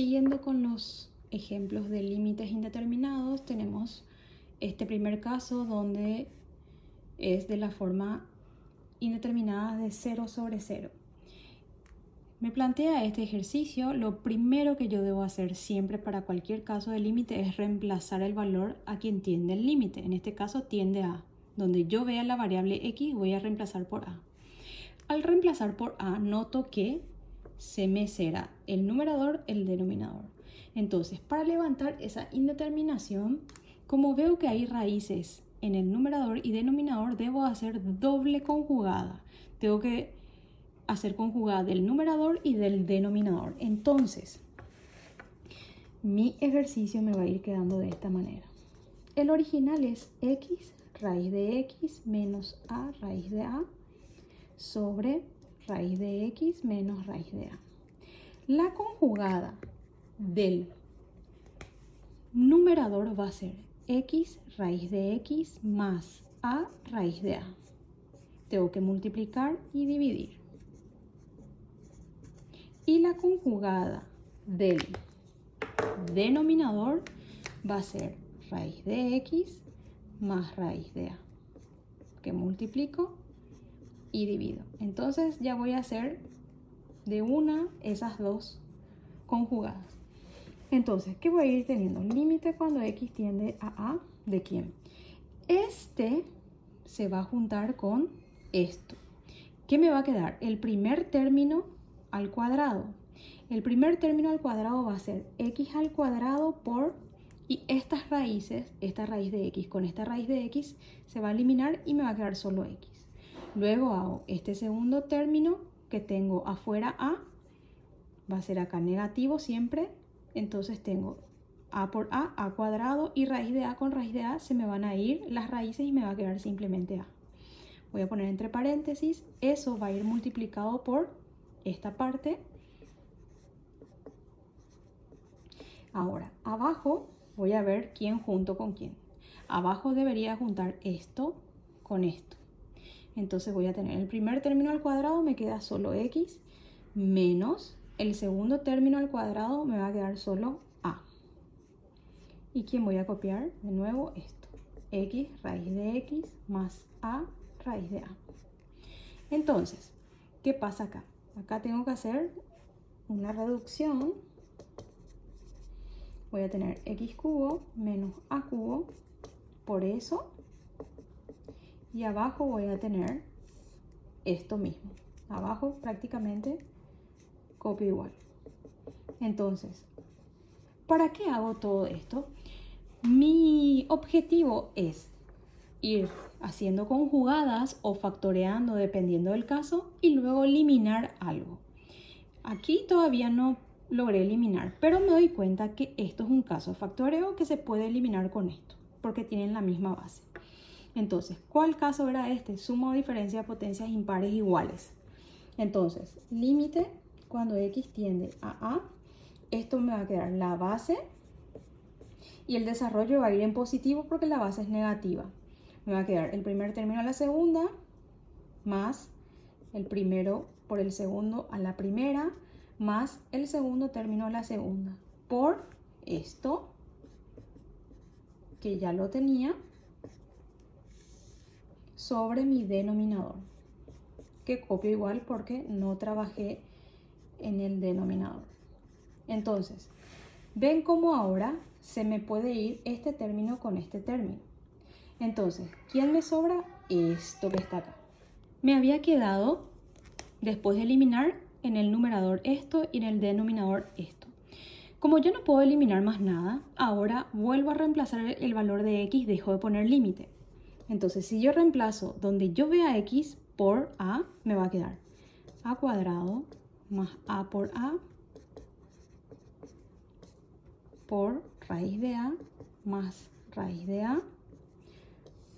Siguiendo con los ejemplos de límites indeterminados, tenemos este primer caso donde es de la forma indeterminada de 0 sobre 0. Me plantea este ejercicio. Lo primero que yo debo hacer siempre para cualquier caso de límite es reemplazar el valor a quien tiende el límite. En este caso tiende a. Donde yo vea la variable x, voy a reemplazar por a. Al reemplazar por a, noto que se me será el numerador, el denominador. Entonces, para levantar esa indeterminación, como veo que hay raíces en el numerador y denominador, debo hacer doble conjugada. Tengo que hacer conjugada del numerador y del denominador. Entonces, mi ejercicio me va a ir quedando de esta manera. El original es x raíz de x menos a raíz de a sobre raíz de x menos raíz de a. La conjugada del numerador va a ser x raíz de x más a raíz de a. Tengo que multiplicar y dividir. Y la conjugada del denominador va a ser raíz de x más raíz de a, que multiplico y divido. Entonces ya voy a hacer de una esas dos conjugadas. Entonces, ¿qué voy a ir teniendo? Límite cuando x tiende a ¿de quién? Este se va a juntar con esto. ¿Qué me va a quedar? El primer término al cuadrado. El primer término al cuadrado va a ser x al cuadrado por, y estas raíces, esta raíz de x con esta raíz de x se va a eliminar y me va a quedar solo x. Luego hago este segundo término que tengo afuera a, va a ser acá negativo siempre, entonces tengo a por a cuadrado, y raíz de a con raíz de a se me van a ir las raíces y me va a quedar simplemente a. Voy a poner entre paréntesis, eso va a ir multiplicado por esta parte. Ahora, abajo voy a ver quién junto con quién. Abajo debería juntar esto con esto. Entonces voy a tener el primer término al cuadrado, me queda solo x, menos el segundo término al cuadrado me va a quedar solo a. ¿Y quién voy a copiar? De nuevo esto. X raíz de x más a raíz de a. Entonces, ¿qué pasa acá? Acá tengo que hacer una reducción. Voy a tener x cubo menos a cubo por eso. Y abajo voy a tener esto mismo. Abajo prácticamente copio igual. Entonces, ¿para qué hago todo esto? Mi objetivo es ir haciendo conjugadas o factoreando dependiendo del caso y luego eliminar algo. Aquí todavía no logré eliminar, pero me doy cuenta que esto es un caso de factoreo que se puede eliminar con esto, porque tienen la misma base. Entonces, ¿cuál caso era este? Suma o diferencia de potencias impares iguales. Entonces, límite cuando x tiende a a, esto me va a quedar la base y el desarrollo va a ir en positivo porque la base es negativa. Me va a quedar el primer término a la segunda más el primero por el segundo a la primera más el segundo término a la segunda por esto que ya lo tenía sobre mi denominador, que copio igual porque no trabajé en el denominador. Entonces, ven cómo ahora se me puede ir este término con este término. Entonces, ¿quién me sobra? Esto que está acá. Me había quedado, después de eliminar, en el numerador esto y en el denominador esto. Como yo no puedo eliminar más nada, ahora vuelvo a reemplazar el valor de x, dejo de poner límite. Entonces, si yo reemplazo donde yo vea x por a, me va a quedar a cuadrado más a por a por raíz de a más raíz de a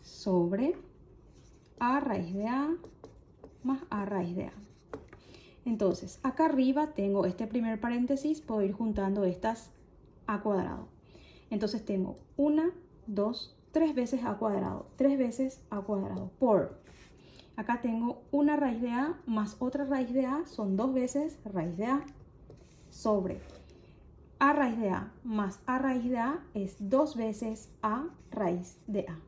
sobre a raíz de a más a raíz de a. Entonces, acá arriba tengo este primer paréntesis, puedo ir juntando estas a cuadrado. Entonces tengo 1, 2, 3 veces a cuadrado, 3 veces a cuadrado por, acá tengo una raíz de a más otra raíz de a, son 2 veces raíz de a, sobre a raíz de a más a raíz de a es 2 veces a raíz de a.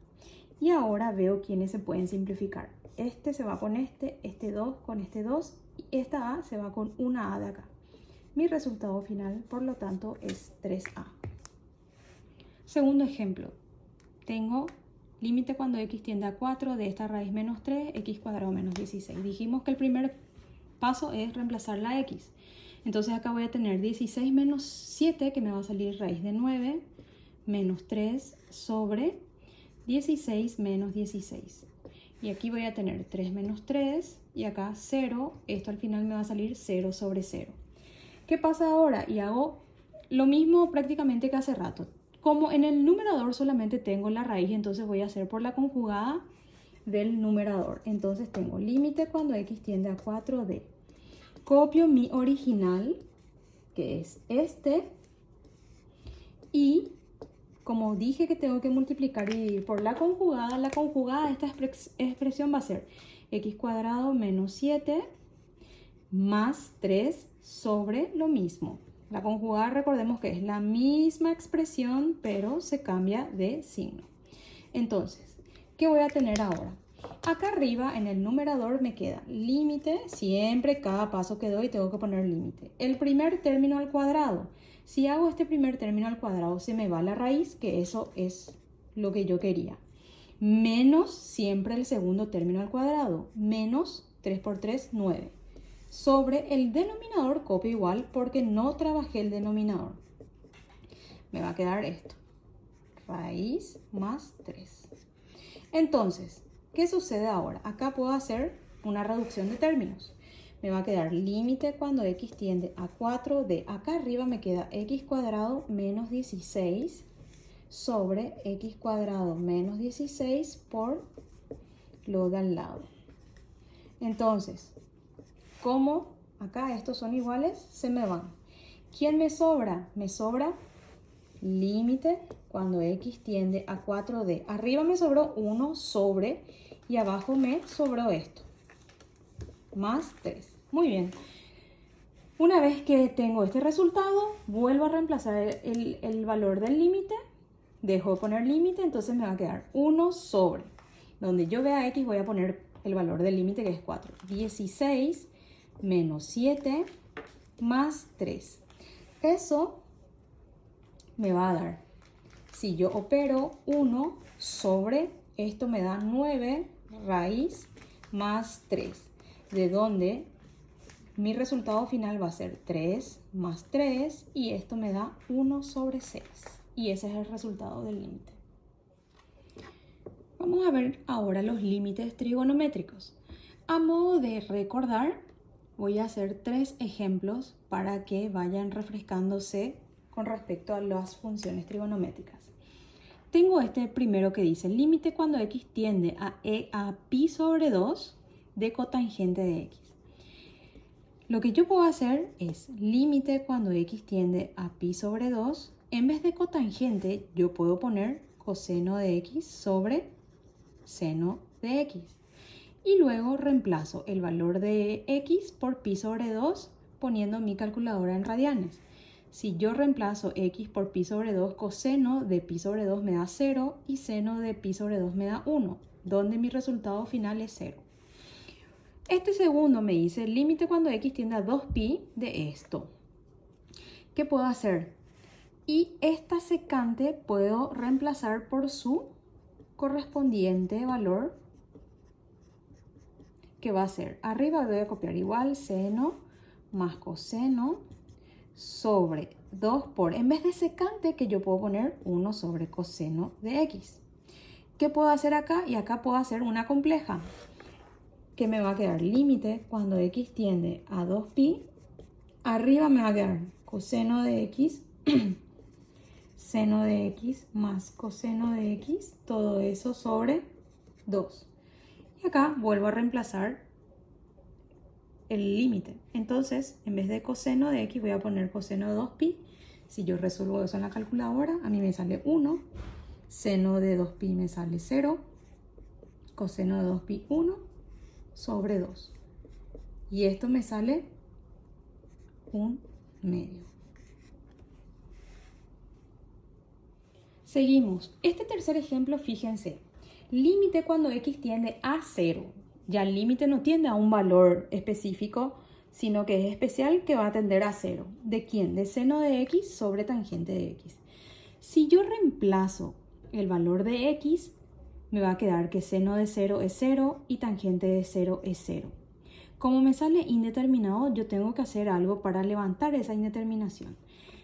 Y ahora veo quiénes se pueden simplificar. Este se va con este 2 con este 2 y esta a se va con una a de acá. Mi resultado final, por lo tanto, es 3a. Segundo ejemplo. Tengo límite cuando x tiende a 4 de esta raíz menos 3, x cuadrado menos 16. Dijimos que el primer paso es reemplazar la x. Entonces acá voy a tener 16 menos 7, que me va a salir raíz de 9, menos 3 sobre 16 menos 16. Y aquí voy a tener 3 menos 3 y acá 0. Esto al final me va a salir 0 sobre 0. ¿Qué pasa ahora? Y hago lo mismo prácticamente que hace rato. Como en el numerador solamente tengo la raíz, entonces voy a hacer por la conjugada del numerador. Entonces tengo límite cuando x tiende a 4d. Copio mi original, que es este, y como dije que tengo que multiplicar y dividir por la conjugada de esta expresión va a ser x cuadrado menos 7 más 3 sobre lo mismo. La conjugada, recordemos que es la misma expresión, pero se cambia de signo. Entonces, ¿qué voy a tener ahora? Acá arriba en el numerador me queda límite, siempre cada paso que doy tengo que poner límite. El primer término al cuadrado. Si hago este primer término al cuadrado se me va la raíz, que eso es lo que yo quería. Menos siempre el segundo término al cuadrado. Menos 3 por 3, 9. Sobre el denominador copio igual porque no trabajé el denominador. Me va a quedar esto. Raíz más 3. Entonces, ¿qué sucede ahora? Acá puedo hacer una reducción de términos. Me va a quedar límite cuando x tiende a 4d. Acá arriba me queda x cuadrado menos 16 sobre x cuadrado menos 16 por lo de al lado. Entonces, como acá estos son iguales, se me van. ¿Quién me sobra? Me sobra límite cuando x tiende a 4d. Arriba me sobró 1 sobre y abajo me sobró esto. Más 3. Muy bien. Una vez que tengo este resultado, vuelvo a reemplazar el valor del límite. Dejo de poner límite, entonces me va a quedar 1 sobre. Donde yo vea x voy a poner el valor del límite que es 4. 16 menos 7 más 3. Eso me va a dar, si yo opero 1 sobre, esto me da 9 raíz más 3. De donde mi resultado final va a ser 3 más 3 y esto me da 1 sobre 6. Y ese es el resultado del límite. Vamos a ver ahora los límites trigonométricos. A modo de recordar, voy a hacer 3 ejemplos para que vayan refrescándose con respecto a las funciones trigonométricas. Tengo este primero que dice límite cuando x tiende a pi sobre 2 de cotangente de x. Lo que yo puedo hacer es límite cuando x tiende a pi sobre 2. En vez de cotangente, yo puedo poner coseno de x sobre seno de x. Y luego reemplazo el valor de x por pi sobre 2 poniendo mi calculadora en radianes. Si yo reemplazo x por pi sobre 2, coseno de pi sobre 2 me da 0 y seno de pi sobre 2 me da 1, donde mi resultado final es 0. Este segundo me dice límite cuando x tiende a 2pi de esto. ¿Qué puedo hacer? Y esta secante puedo reemplazar por su correspondiente valor, que va a ser, arriba voy a copiar igual, seno más coseno sobre 2 por, en vez de secante, que yo puedo poner 1 sobre coseno de x. ¿Qué puedo hacer acá? Y acá puedo hacer una compleja, que me va a quedar límite cuando x tiende a 2pi. Arriba me va a quedar coseno de x, seno de x más coseno de x, todo eso sobre 2. Y acá vuelvo a reemplazar el límite. Entonces, en vez de coseno de x voy a poner coseno de 2pi. Si yo resuelvo eso en la calculadora, a mí me sale 1. Seno de 2pi me sale 0. Coseno de 2pi 1 sobre 2. Y esto me sale 1 medio. Seguimos. Este tercer ejemplo, fíjense. Límite cuando x tiende a 0. Ya el límite no tiende a un valor específico, sino que es especial, que va a tender a 0. ¿De quién? De seno de x sobre tangente de x. Si yo reemplazo el valor de x, me va a quedar que seno de 0 es 0 y tangente de 0 es 0. Como me sale indeterminado, yo tengo que hacer algo para levantar esa indeterminación.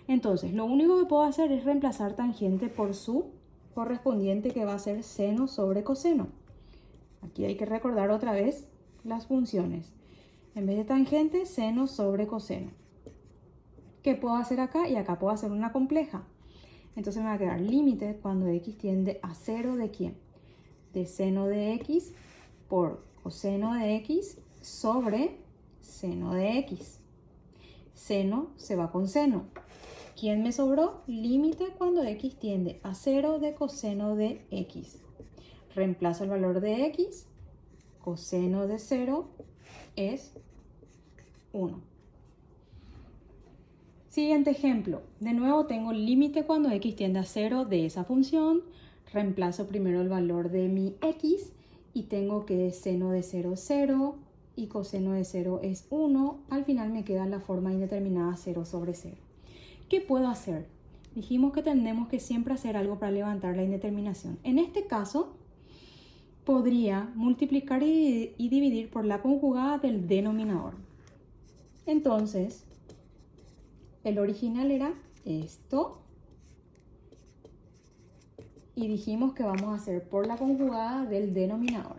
Entonces, lo único que puedo hacer es reemplazar tangente por su correspondiente, que va a ser seno sobre coseno. Aquí hay que recordar otra vez las funciones. En vez de tangente, seno sobre coseno. ¿Qué puedo hacer acá? Y acá puedo hacer una compleja. Entonces me va a quedar límite cuando x tiende a 0 ¿de quién? De seno de x por coseno de x sobre seno de x. Seno se va con seno. ¿Quién me sobró? Límite cuando x tiende a 0 de coseno de x. Reemplazo el valor de x. Coseno de 0 es 1. Siguiente ejemplo. De nuevo tengo límite cuando x tiende a 0 de esa función. Reemplazo primero el valor de mi x y tengo que seno de 0 es 0 y coseno de 0 es 1. Al final me queda la forma indeterminada 0 sobre 0. ¿Qué puedo hacer? Dijimos que tenemos que siempre hacer algo para levantar la indeterminación. En este caso, podría multiplicar y dividir por la conjugada del denominador. Entonces, el original era esto. Y dijimos que vamos a hacer por la conjugada del denominador.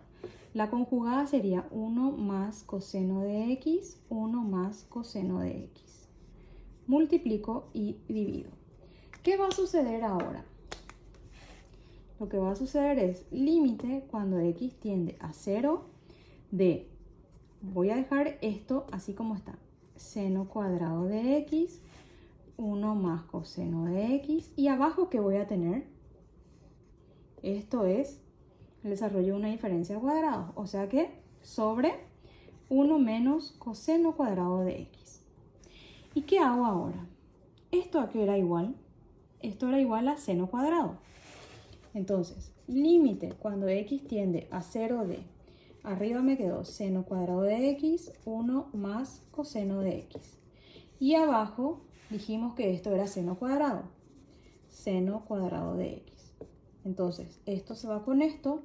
La conjugada sería 1 más coseno de x, 1 más coseno de x. Multiplico y divido. ¿Qué va a suceder ahora? Lo que va a suceder es límite cuando x tiende a 0 de, voy a dejar esto así como está, seno cuadrado de x, 1 más coseno de x, y abajo ¿qué voy a tener? Esto es el desarrollo de una diferencia de cuadrados, o sea que sobre 1 menos coseno cuadrado de x. ¿Y qué hago ahora? ¿Esto a qué era igual? Esto era igual a seno cuadrado. Entonces, límite cuando x tiende a 0 de, arriba me quedó seno cuadrado de x, 1 más coseno de x. Y abajo dijimos que esto era seno cuadrado de x. Entonces, esto se va con esto,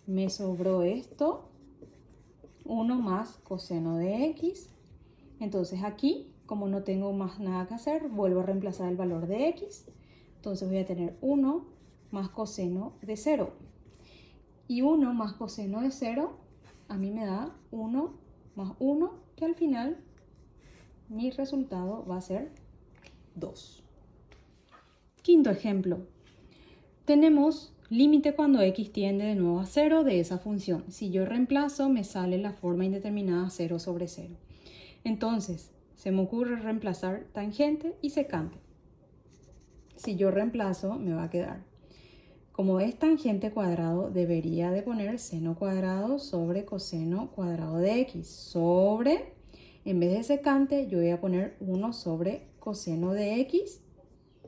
me sobró esto, 1 más coseno de x. Entonces aquí, como no tengo más nada que hacer, vuelvo a reemplazar el valor de x. Entonces voy a tener 1 más coseno de 0. Y 1 más coseno de 0 a mí me da 1 más 1, que al final mi resultado va a ser 2. Quinto ejemplo. Tenemos límite cuando x tiende de nuevo a 0 de esa función. Si yo reemplazo, me sale la forma indeterminada 0 sobre 0. Entonces, se me ocurre reemplazar tangente y secante. Si yo reemplazo, me va a quedar, como es tangente cuadrado, debería de poner seno cuadrado sobre coseno cuadrado de x. Sobre, en vez de secante, yo voy a poner 1 sobre coseno de x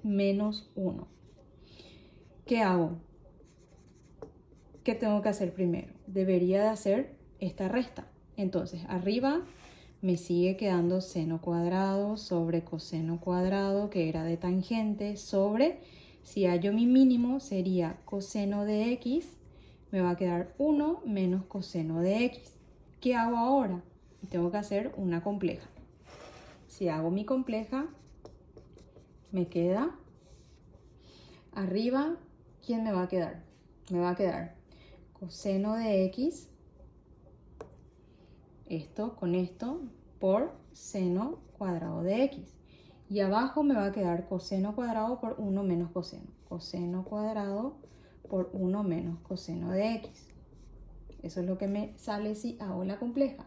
menos 1. ¿Qué hago? ¿Qué tengo que hacer primero? Debería de hacer esta resta. Entonces, arriba me sigue quedando seno cuadrado sobre coseno cuadrado, que era de tangente, sobre, si hallo mi mínimo, sería coseno de x, me va a quedar 1 menos coseno de x. ¿Qué hago ahora? Tengo que hacer una compleja. Si hago mi compleja, me queda arriba, ¿quién me va a quedar? Me va a quedar coseno de x, esto con esto, por seno cuadrado de x. Y abajo me va a quedar coseno cuadrado por 1 menos coseno. Coseno cuadrado por 1 menos coseno de x. Eso es lo que me sale si hago la compleja.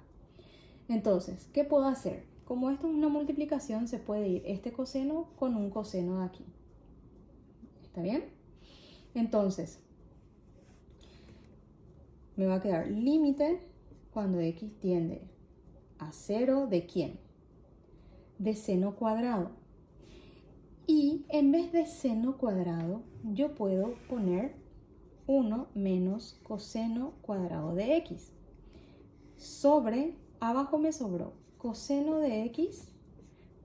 Entonces, ¿qué puedo hacer? Como esto es una multiplicación, se puede ir este coseno con un coseno de aquí. ¿Está bien? Entonces, me va a quedar límite cuando x tiende a 0 ¿de quién? De seno cuadrado. Y en vez de seno cuadrado, yo puedo poner 1 menos coseno cuadrado de x. Sobre, abajo me sobró coseno de x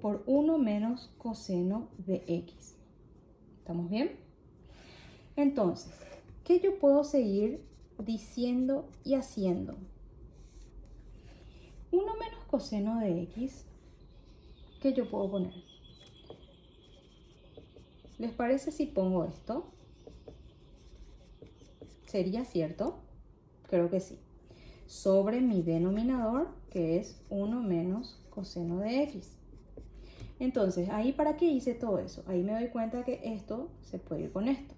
por 1 menos coseno de x. ¿Estamos bien? Entonces, ¿qué yo puedo seguir diciendo y haciendo? 1 menos coseno de x, ¿qué yo puedo poner? ¿Les parece si pongo esto? ¿Sería cierto? Creo que sí. Sobre mi denominador, que es 1 menos coseno de x. Entonces, ¿ahí para qué hice todo eso? Ahí me doy cuenta que esto se puede ir con esto.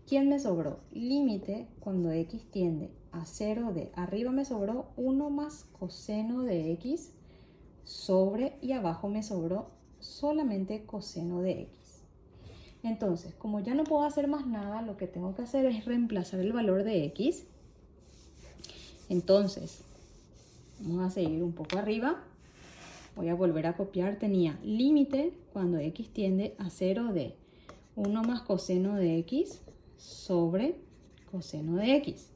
¿Quién me sobró? Límite cuando x tiende a 0 de arriba me sobró 1 más coseno de x sobre y abajo me sobró solamente coseno de x. Entonces, como ya no puedo hacer más nada, lo que tengo que hacer es reemplazar el valor de x. Entonces, vamos a seguir un poco arriba. Voy a volver a copiar. Tenía límite cuando x tiende a 0 de 1 más coseno de x sobre coseno de x.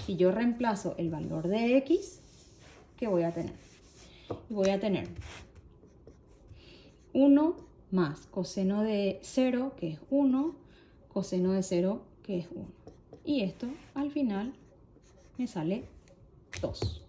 Si yo reemplazo el valor de x, ¿qué voy a tener? Voy a tener 1 más coseno de 0, que es 1, coseno de 0, que es 1. Y esto al final me sale 2.